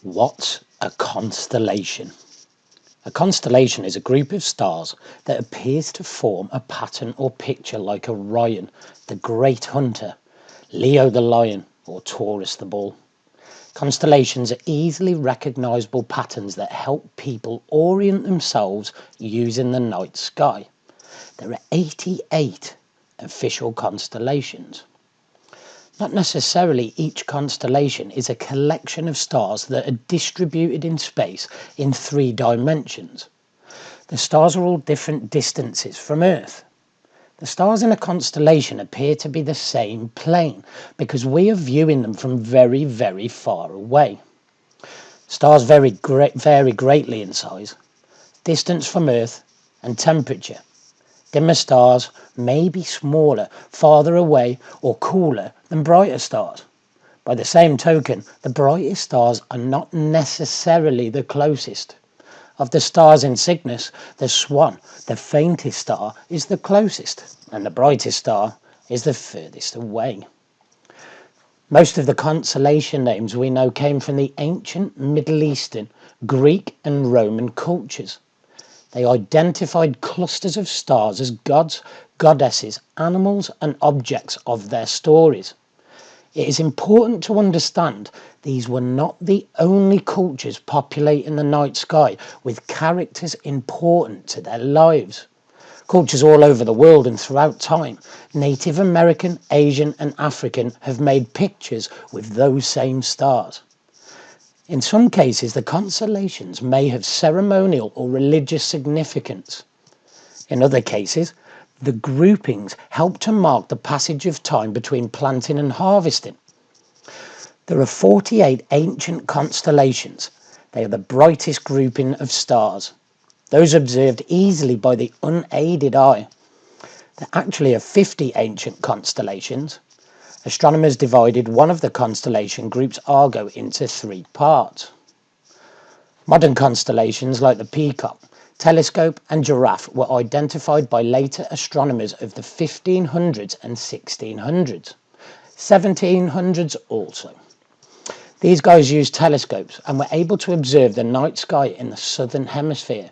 What's a constellation? A constellation is a group of stars that appears to form a pattern or picture like Orion, the Great Hunter, Leo the Lion, or Taurus the Bull. Constellations are easily recognizable patterns that help people orient themselves using the night sky. There are 88 official constellations. Not necessarily each constellation is a collection of stars that are distributed in space in 3 dimensions. The stars are all different distances from Earth. The stars in a constellation appear to be the same plane because we are viewing them from very, very far away. Stars vary greatly in size, distance from Earth, and temperature. Dimmer stars may be smaller, farther away, or cooler than brighter stars. By the same token, the brightest stars are not necessarily the closest. Of the stars in Cygnus, the Swan, the faintest star, is the closest, and the brightest star is the furthest away. Most of the constellation names we know came from the ancient Middle Eastern, Greek, and Roman cultures. They identified clusters of stars as gods, goddesses, animals, and objects of their stories. It is important to understand these were not the only cultures populating the night sky with characters important to their lives. Cultures all over the world and throughout time, Native American, Asian, and African have made pictures with those same stars. In some cases, the constellations may have ceremonial or religious significance. In other cases, the groupings help to mark the passage of time between planting and harvesting. There are 48 ancient constellations. They are the brightest grouping of stars, those observed easily by the unaided eye. There actually are 50 ancient constellations. Astronomers divided one of the constellation groups Argo into 3 parts. Modern constellations like the Peacock, Telescope and Giraffe were identified by later astronomers of the 1500s and 1600s, 1700s also. These guys used telescopes and were able to observe the night sky in the southern hemisphere.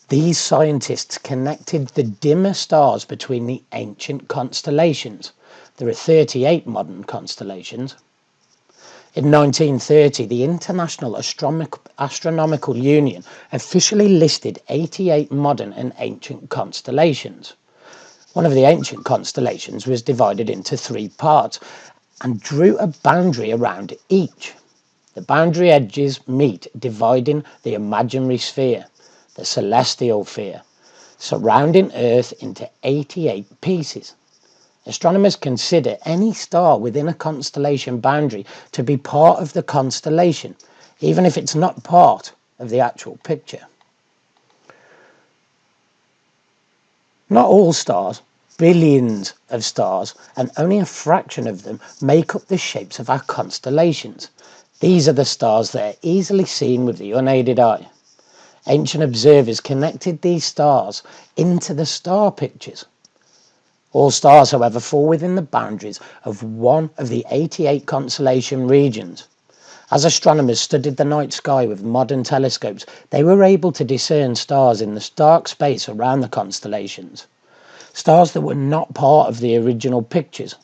These scientists connected the dimmer stars between the ancient constellations. There are 38 modern constellations. In 1930, the International Astronomical Union officially listed 88 modern and ancient constellations. One of the ancient constellations was divided into 3 parts and drew a boundary around each. The boundary edges meet, dividing the imaginary sphere, the celestial sphere, surrounding Earth into 88 pieces. Astronomers consider any star within a constellation boundary to be part of the constellation, even if it's not part of the actual picture. Not all stars, billions of stars, and only a fraction of them make up the shapes of our constellations. These are the stars that are easily seen with the unaided eye. Ancient observers connected these stars into the star pictures. All stars, however, fall within the boundaries of one of the 88 constellation regions. As astronomers studied the night sky with modern telescopes, they were able to discern stars in the dark space around the constellations, stars that were not part of the original pictures.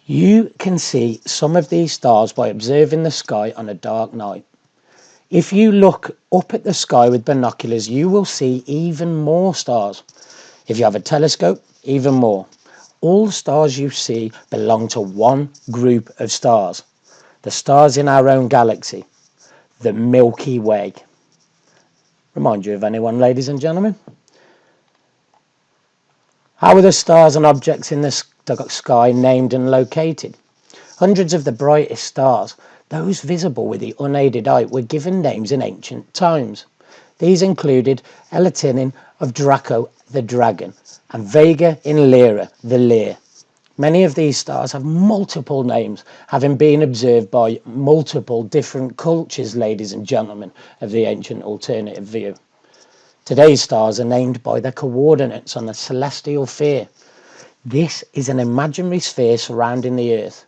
You can see some of these stars by observing the sky on a dark night. If you look up at the sky with binoculars, you will see even more stars. If you have a telescope, even more. All stars you see belong to one group of stars. The stars in our own galaxy, the Milky Way. Remind you of anyone, ladies and gentlemen? How are the stars and objects in the sky named and located? Hundreds of the brightest stars, those visible with the unaided eye, were given names in ancient times. These included Elatinin of Draco, the dragon, and Vega in Lyra, the Lyre. Many of these stars have multiple names, having been observed by multiple different cultures, ladies and gentlemen, of the ancient alternative view. Today's stars are named by their coordinates on the celestial sphere. This is an imaginary sphere surrounding the Earth.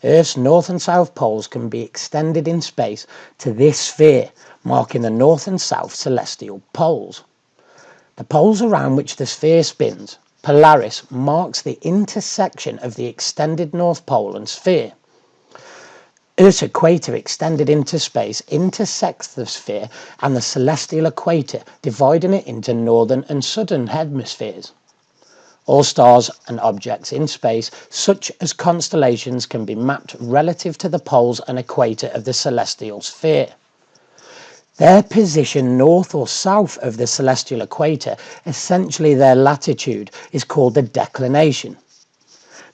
Earth's north and south poles can be extended in space to this sphere, marking the north and south celestial poles. The poles around which the sphere spins, Polaris, marks the intersection of the extended North Pole and sphere. Earth's equator extended into space intersects the sphere and the celestial equator, dividing it into northern and southern hemispheres. All stars and objects in space, such as constellations, can be mapped relative to the poles and equator of the celestial sphere. Their position north or south of the celestial equator, essentially their latitude, is called the declination.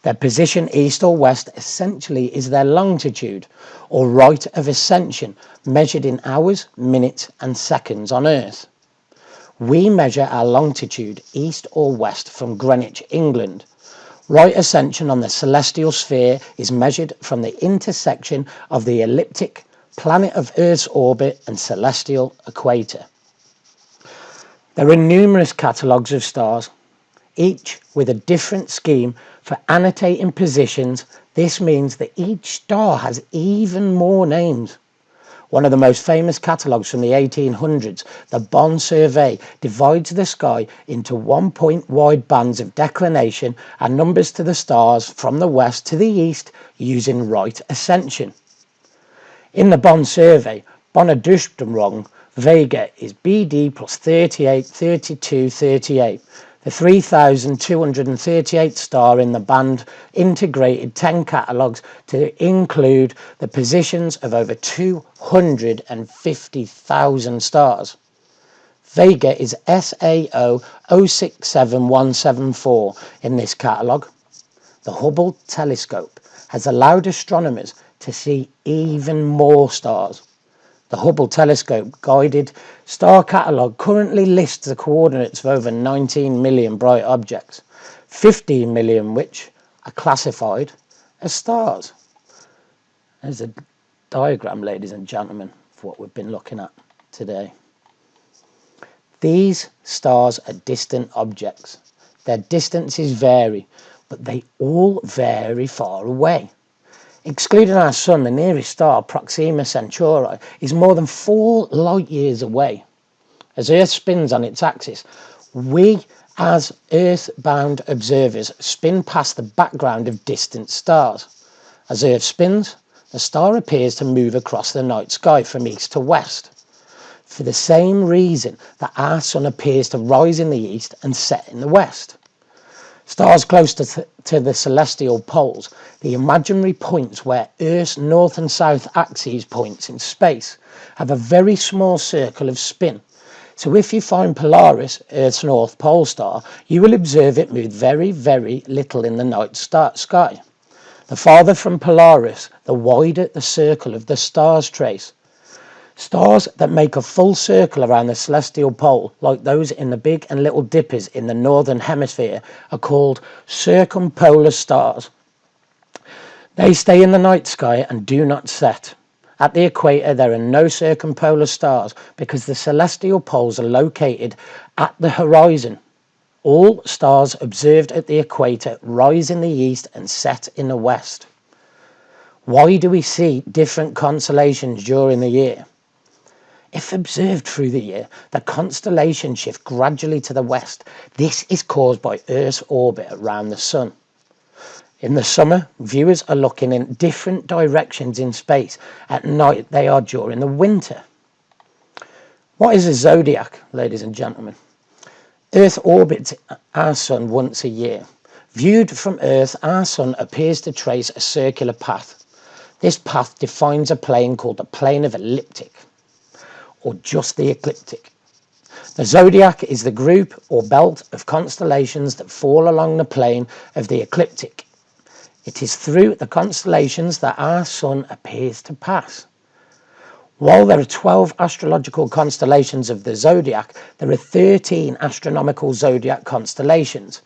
Their position east or west essentially is their longitude, or rate of ascension, measured in hours, minutes and seconds on Earth. We measure our longitude east or west from Greenwich, England. Right ascension on the celestial sphere is measured from the intersection of the ecliptic, planet of Earth's orbit and celestial equator. There are numerous catalogues of stars, each with a different scheme for annotating positions. This means that each star has even more names. One of the most famous catalogues from the 1800s, the Bond Survey, divides the sky into 1-point wide bands of declination and numbers to the stars from the west to the east using right ascension. In the Bond Survey, Bonadustumrong Vega is BD plus 38, 32, 38. The 3,238th star in the band integrated 10 catalogues to include the positions of over 250,000 stars. Vega is SAO 067174 in this catalogue. The Hubble telescope has allowed astronomers to see even more stars. The Hubble telescope guided star catalogue currently lists the coordinates of over 19 million bright objects, 15 million which are classified as stars. There's a diagram, ladies and gentlemen, of what we've been looking at today. These stars are distant objects. Their distances vary, but they all vary far away. Excluding our Sun, the nearest star, Proxima Centauri, is more than 4 light years away. As Earth spins on its axis, we as Earth-bound observers spin past the background of distant stars. As Earth spins, the star appears to move across the night sky from east to west, for the same reason that our Sun appears to rise in the east and set in the west. Stars close to the celestial poles, the imaginary points where Earth's north and south axes points in space, have a very small circle of spin. So if you find Polaris, Earth's north pole star, you will observe it move very, very little in the night sky. The farther from Polaris, the wider the circle of the star's trace. Stars that make a full circle around the celestial pole, like those in the Big and Little Dippers in the northern hemisphere, are called circumpolar stars. They stay in the night sky and do not set. At the equator, there are no circumpolar stars because the celestial poles are located at the horizon. All stars observed at the equator rise in the east and set in the west. Why do we see different constellations during the year? If observed through the year, the constellations shift gradually to the west. This is caused by Earth's orbit around the Sun. In the summer, viewers are looking in different directions in space. At night, they are during the winter. What is a zodiac, ladies and gentlemen? Earth orbits our Sun once a year. Viewed from Earth, our Sun appears to trace a circular path. This path defines a plane called the plane of ecliptic, or just the ecliptic. The zodiac is the group or belt of constellations that fall along the plane of the ecliptic. It is through the constellations that our Sun appears to pass. While there are 12 astrological constellations of the zodiac, there are 13 astronomical zodiac constellations: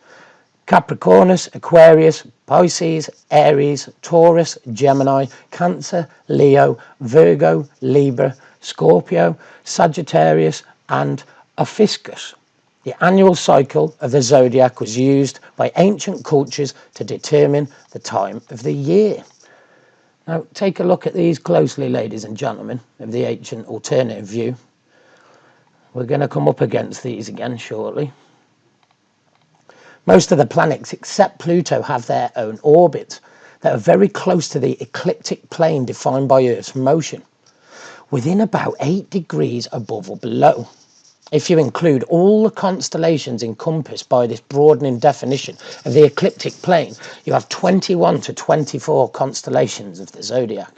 Capricornus, Aquarius, Pisces, Aries, Taurus, Gemini, Cancer, Leo, Virgo, Libra, Scorpio, Sagittarius and Ophiuchus. The annual cycle of the zodiac was used by ancient cultures to determine the time of the year. Now, take a look at these closely, ladies and gentlemen, of the ancient alternative view. We're going to come up against these again shortly. Most of the planets, except Pluto, have their own orbits that are very close to the ecliptic plane defined by Earth's motion, within about 8 degrees above or below. If you include all the constellations encompassed by this broadening definition of the ecliptic plane, you have 21 to 24 constellations of the zodiac.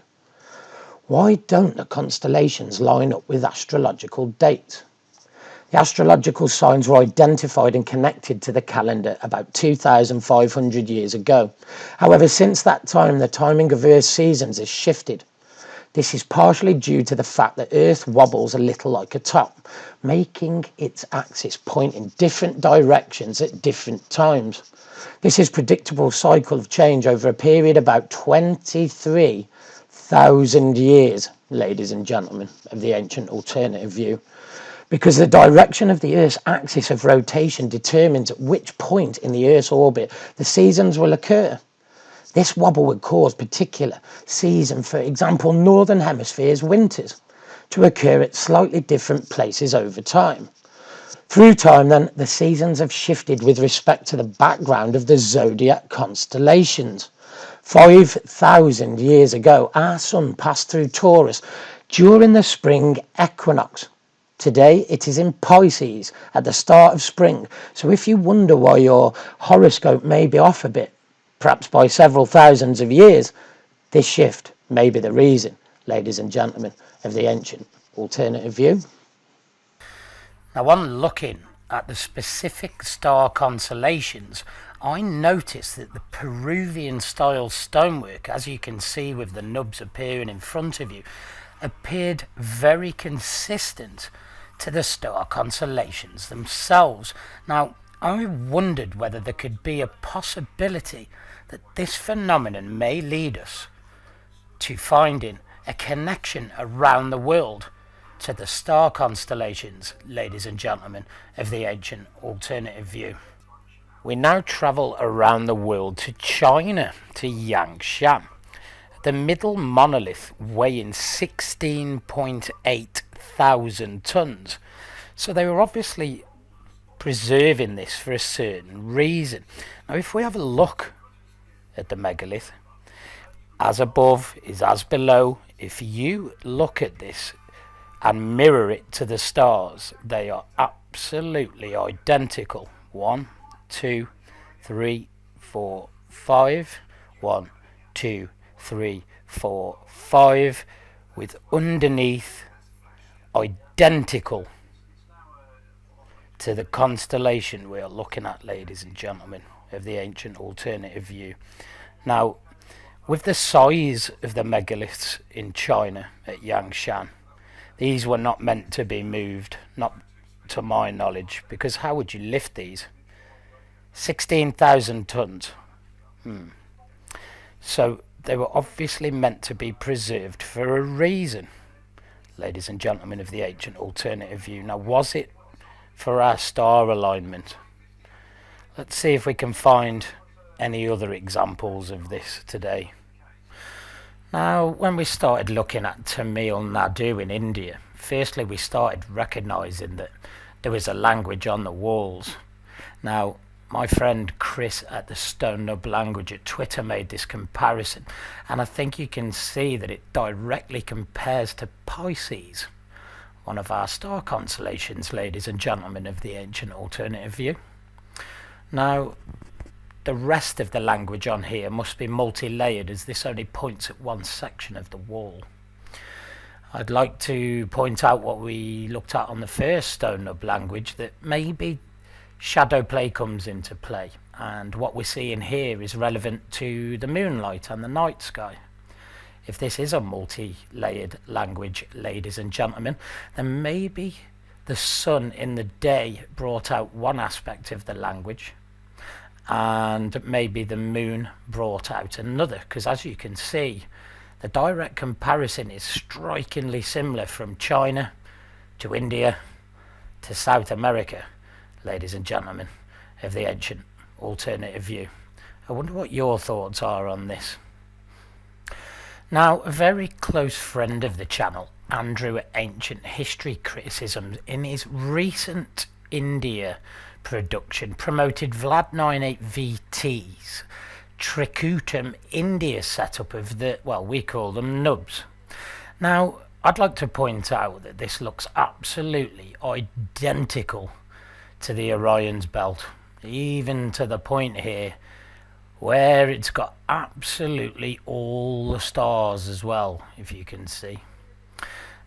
Why don't the constellations line up with astrological dates? The astrological signs were identified and connected to the calendar about 2,500 years ago. However, since that time, the timing of Earth's seasons has shifted. This is partially due to the fact that Earth wobbles a little like a top, making its axis point in different directions at different times. This is a predictable cycle of change over a period about 23,000 years, ladies and gentlemen, of the ancient alternative view. Because the direction of the Earth's axis of rotation determines at which point in the Earth's orbit the seasons will occur. This wobble would cause particular season, for example, Northern Hemisphere's winters, to occur at slightly different places over time. Through time, then, the seasons have shifted with respect to the background of the zodiac constellations. 5,000 years ago, our sun passed through Taurus during the spring equinox. Today, it is in Pisces at the start of spring. So if you wonder why your horoscope may be off a bit, perhaps by several thousands of years, this shift may be the reason, ladies and gentlemen, of the ancient alternative view. Now, on looking at the specific star constellations, I noticed that the Peruvian style stonework, as you can see with the nubs appearing in front of you, appeared very consistent to the star constellations themselves. Now, I wondered whether there could be a possibility that this phenomenon may lead us to finding a connection around the world to the star constellations, ladies and gentlemen, of the ancient alternative view. We now travel around the world to China, to Yangshan, the middle monolith weighing 16.8 thousand tons. So they were obviously preserving this for a certain reason. Now, if we have a look at the megalith, as above is as below. If you look at this and mirror it to the stars, they are absolutely identical. 1, 2, 3, 4, 5. 1, 2, 3, 4, 5, with underneath identical to the constellation we are looking at, ladies and gentlemen, of the ancient alternative view. Now, with the size of the megaliths in China at Yangshan, these were not meant to be moved, not to my knowledge, because how would you lift these? 16,000 tons. So they were obviously meant to be preserved for a reason, ladies and gentlemen of the ancient alternative view. Now, was it for our star alignment? Let's see if we can find any other examples of this today. Now, when we started looking at Tamil Nadu in India, firstly we started recognizing that there was a language on the walls. Now, my friend KRIS at the Nub Language at Twitter made this comparison, and I think you can see that it directly compares to Pisces, one of our star constellations, ladies and gentlemen of the ancient alternative view. Now, the rest of the language on here must be multi-layered, as this only points at one section of the wall. I'd like to point out what we looked at on the first Nub Language, that maybe shadow play comes into play, and what we're seeing here is relevant to the moonlight and the night sky. If this is a multi-layered language, ladies and gentlemen, then maybe the sun in the day brought out one aspect of the language, and maybe the moon brought out another, because as you can see, the direct comparison is strikingly similar from China to India to South America, ladies and gentlemen of the ancient alternative view. I wonder what your thoughts are on this. Now, a very close friend of the channel, Andrew at Ancient History Criticisms, in his recent India production, promoted Vlad 98VT's Trikutam India setup of the, well, we call them nubs. Now, I'd like to point out that this looks absolutely identical to the Orion's belt, even to the point here where it's got absolutely all the stars as well, if you can see.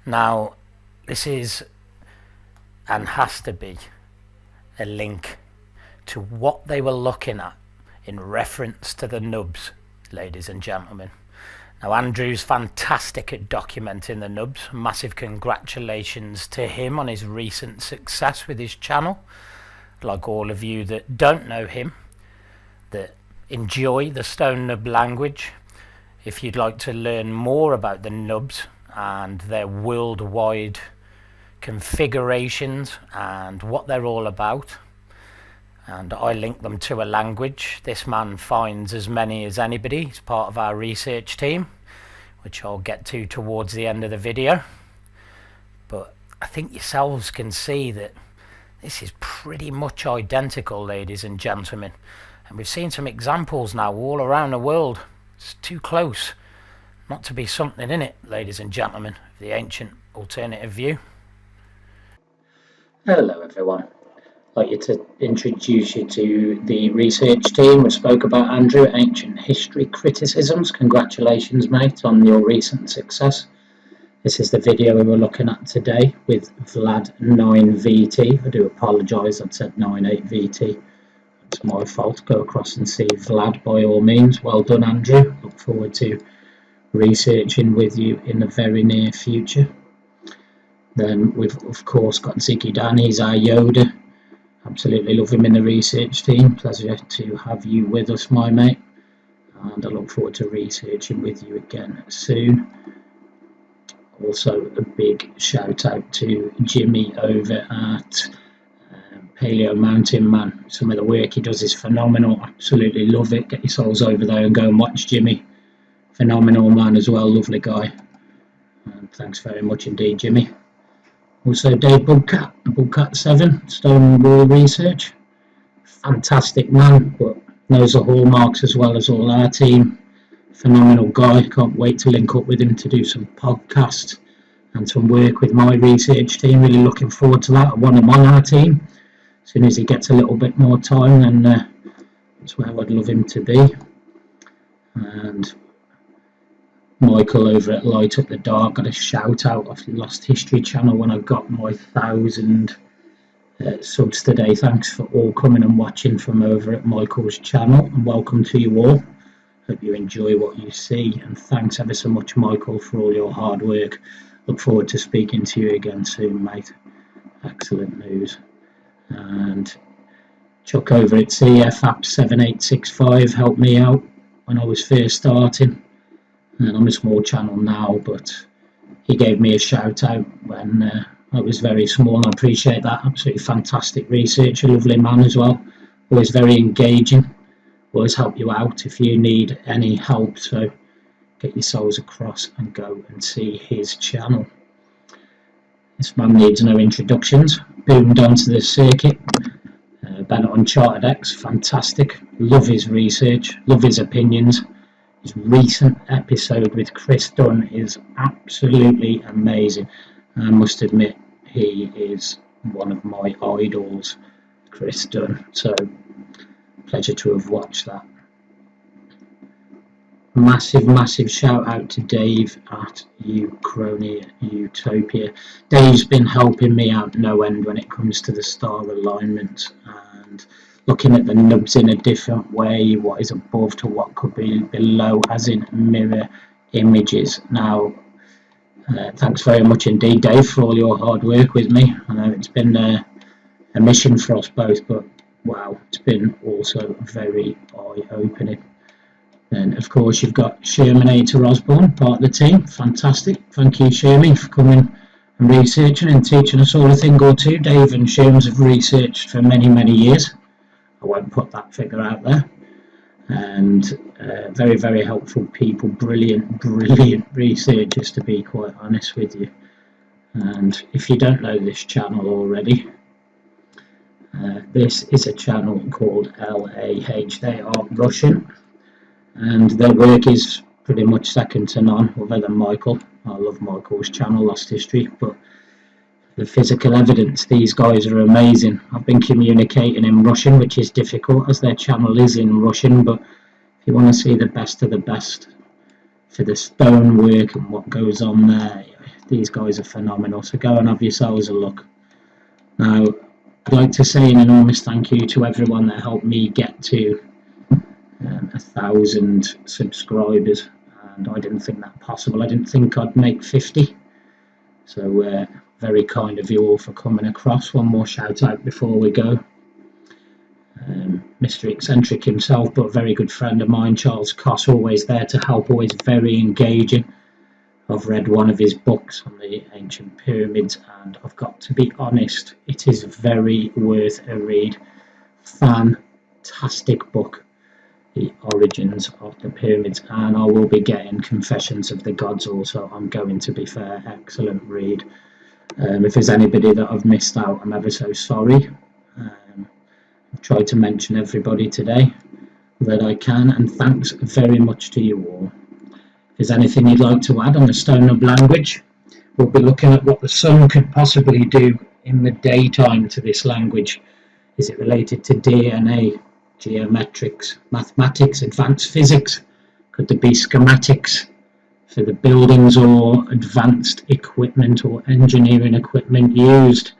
Now, this is and has to be a link to what they were looking at in reference to the nubs, ladies and gentlemen. Now, Andrew's fantastic at documenting the nubs. Massive congratulations to him on his recent success with his channel. Like all of you that don't know him, that enjoy the Stone Nub language, if you'd like to learn more about the nubs and their worldwide configurations and what they're all about, and I link them to a language. This man finds as many as anybody. He's part of our research team, which I'll get to towards the end of the video. But I think yourselves can see that this is pretty much identical, ladies and gentlemen. And we've seen some examples now all around the world. It's too close not to be something in it, ladies and gentlemen, of the ancient alternative view. Hello everyone. I'd like to introduce you to the research team. We spoke about Andrew at Ancient History Criticisms. Congratulations, mate, on your recent success. This is the video we were looking at today with Vlad 9VT. I do apologise, I'd said 98VT. It's my fault. Go across and see Vlad by all means. Well done, Andrew. Look forward to researching with you in the very near future. Then we've of course got Ziggy Dan. He's our YODA. Absolutely love him in the research team. Pleasure to have you with us, my mate. And I look forward to researching with you again soon. Also a big shout out to Jimmy over at Paleo Mountain Man. Some of the work he does is phenomenal. Absolutely love it. Get yourselves over there and go and watch Jimmy. Phenomenal man as well. Lovely guy. And thanks very much indeed, Jimmy. Also Dave Bugcat 7, Stone Wall Research. Fantastic man, but knows the hallmarks as well as all our team. Phenomenal guy. Can't wait to link up with him to do some podcasts and some work with my research team. Really looking forward to that. I want him on our team. As soon as he gets a little bit more time, then that's where I'd love him to be. And Michael over at Light Up the Dark got a shout out off the Lost History channel when I got my 1,000 subs today. Thanks for all coming and watching from over at Michael's channel, and welcome to you all. Hope you enjoy what you see, and thanks ever so much, Michael, for all your hard work. Look forward to speaking to you again soon, mate. Excellent news. And Chuck over at CFAP7865 helped me out when I was first starting. And I'm a small channel now, but he gave me a shout out when I was very small, and I appreciate that. Absolutely fantastic researcher, lovely man as well. Always very engaging. Always help you out if you need any help. So get yourselves across and go and see his channel. This man needs no introductions. Boomed onto the circuit. Been on Chartered X, fantastic. Love his research, love his opinions. His recent episode with KRIS Dunn is absolutely amazing. I must admit, he is one of my idols, KRIS Dunn. So, pleasure to have watched that. Massive shout out to Dave at Uchronia Utopia. Dave's been helping me out no end when it comes to the star alignment and looking at the nubs in a different way, what is above to what could be below, as in mirror images. Now, thanks very much indeed, Dave, for all your hard work with me. I know it's been a mission for us both, but wow, it's been also very eye-opening. Then, of course, you've got Shermanator Osborne, part of the team. Fantastic. Thank you, Shermy, for coming and researching and teaching us all a thing or two. Dave and Sherms have researched for many years. I won't put that figure out there. And Very, very helpful people, brilliant researchers, to be quite honest with you. And if you don't know this channel already, this is a channel called LAH. They are Russian, and their work is pretty much second to none, other than Michael. I love Michael's channel, Lost History, but the physical evidence, these guys are amazing. I've been communicating in Russian, which is difficult as their channel is in Russian, but if you want to see the best of the best for the stonework and what goes on there, these guys are phenomenal, so go and have yourselves a look. Now, I'd like to say an enormous thank you to everyone that helped me get to 1,000 subscribers, and I didn't think that possible. I didn't think I'd make 50, so very kind of you all for coming across. One more shout out before we go. Mr. Eccentric himself, but a very good friend of mine, Charles Koss, always there to help, always very engaging. I've read one of his books on the ancient pyramids, and I've got to be honest, it is very worth a read. Fantastic book, The Origins of the Pyramids, and I will be getting Confessions of the Gods also. I'm going to be fair, excellent read. If there's anybody that I've missed out, I'm ever so sorry. I've tried to mention everybody today that I can, and thanks very much to you all. If there's anything you'd like to add on the stone Nub language, we'll be looking at what the sun could possibly do in the daytime to this language. Is it related to DNA, geometrics, mathematics, advanced physics? Could there be schematics for the buildings or advanced equipment or engineering equipment used?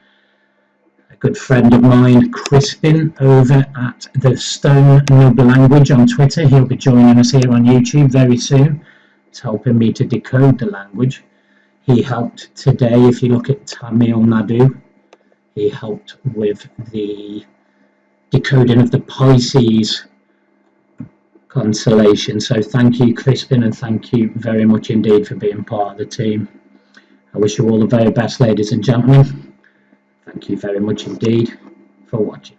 A good friend of mine, Crispin, over at the Stone Nub Language on Twitter, he'll be joining us here on YouTube very soon. It's helping me to decode the language. He helped today, if you look at Tamil Nadu, he helped with the decoding of the Pisces constellation. So thank you, Crispin, and thank you very much indeed for being part of the team. I wish you all the very best, ladies and gentlemen. Thank you very much indeed for watching.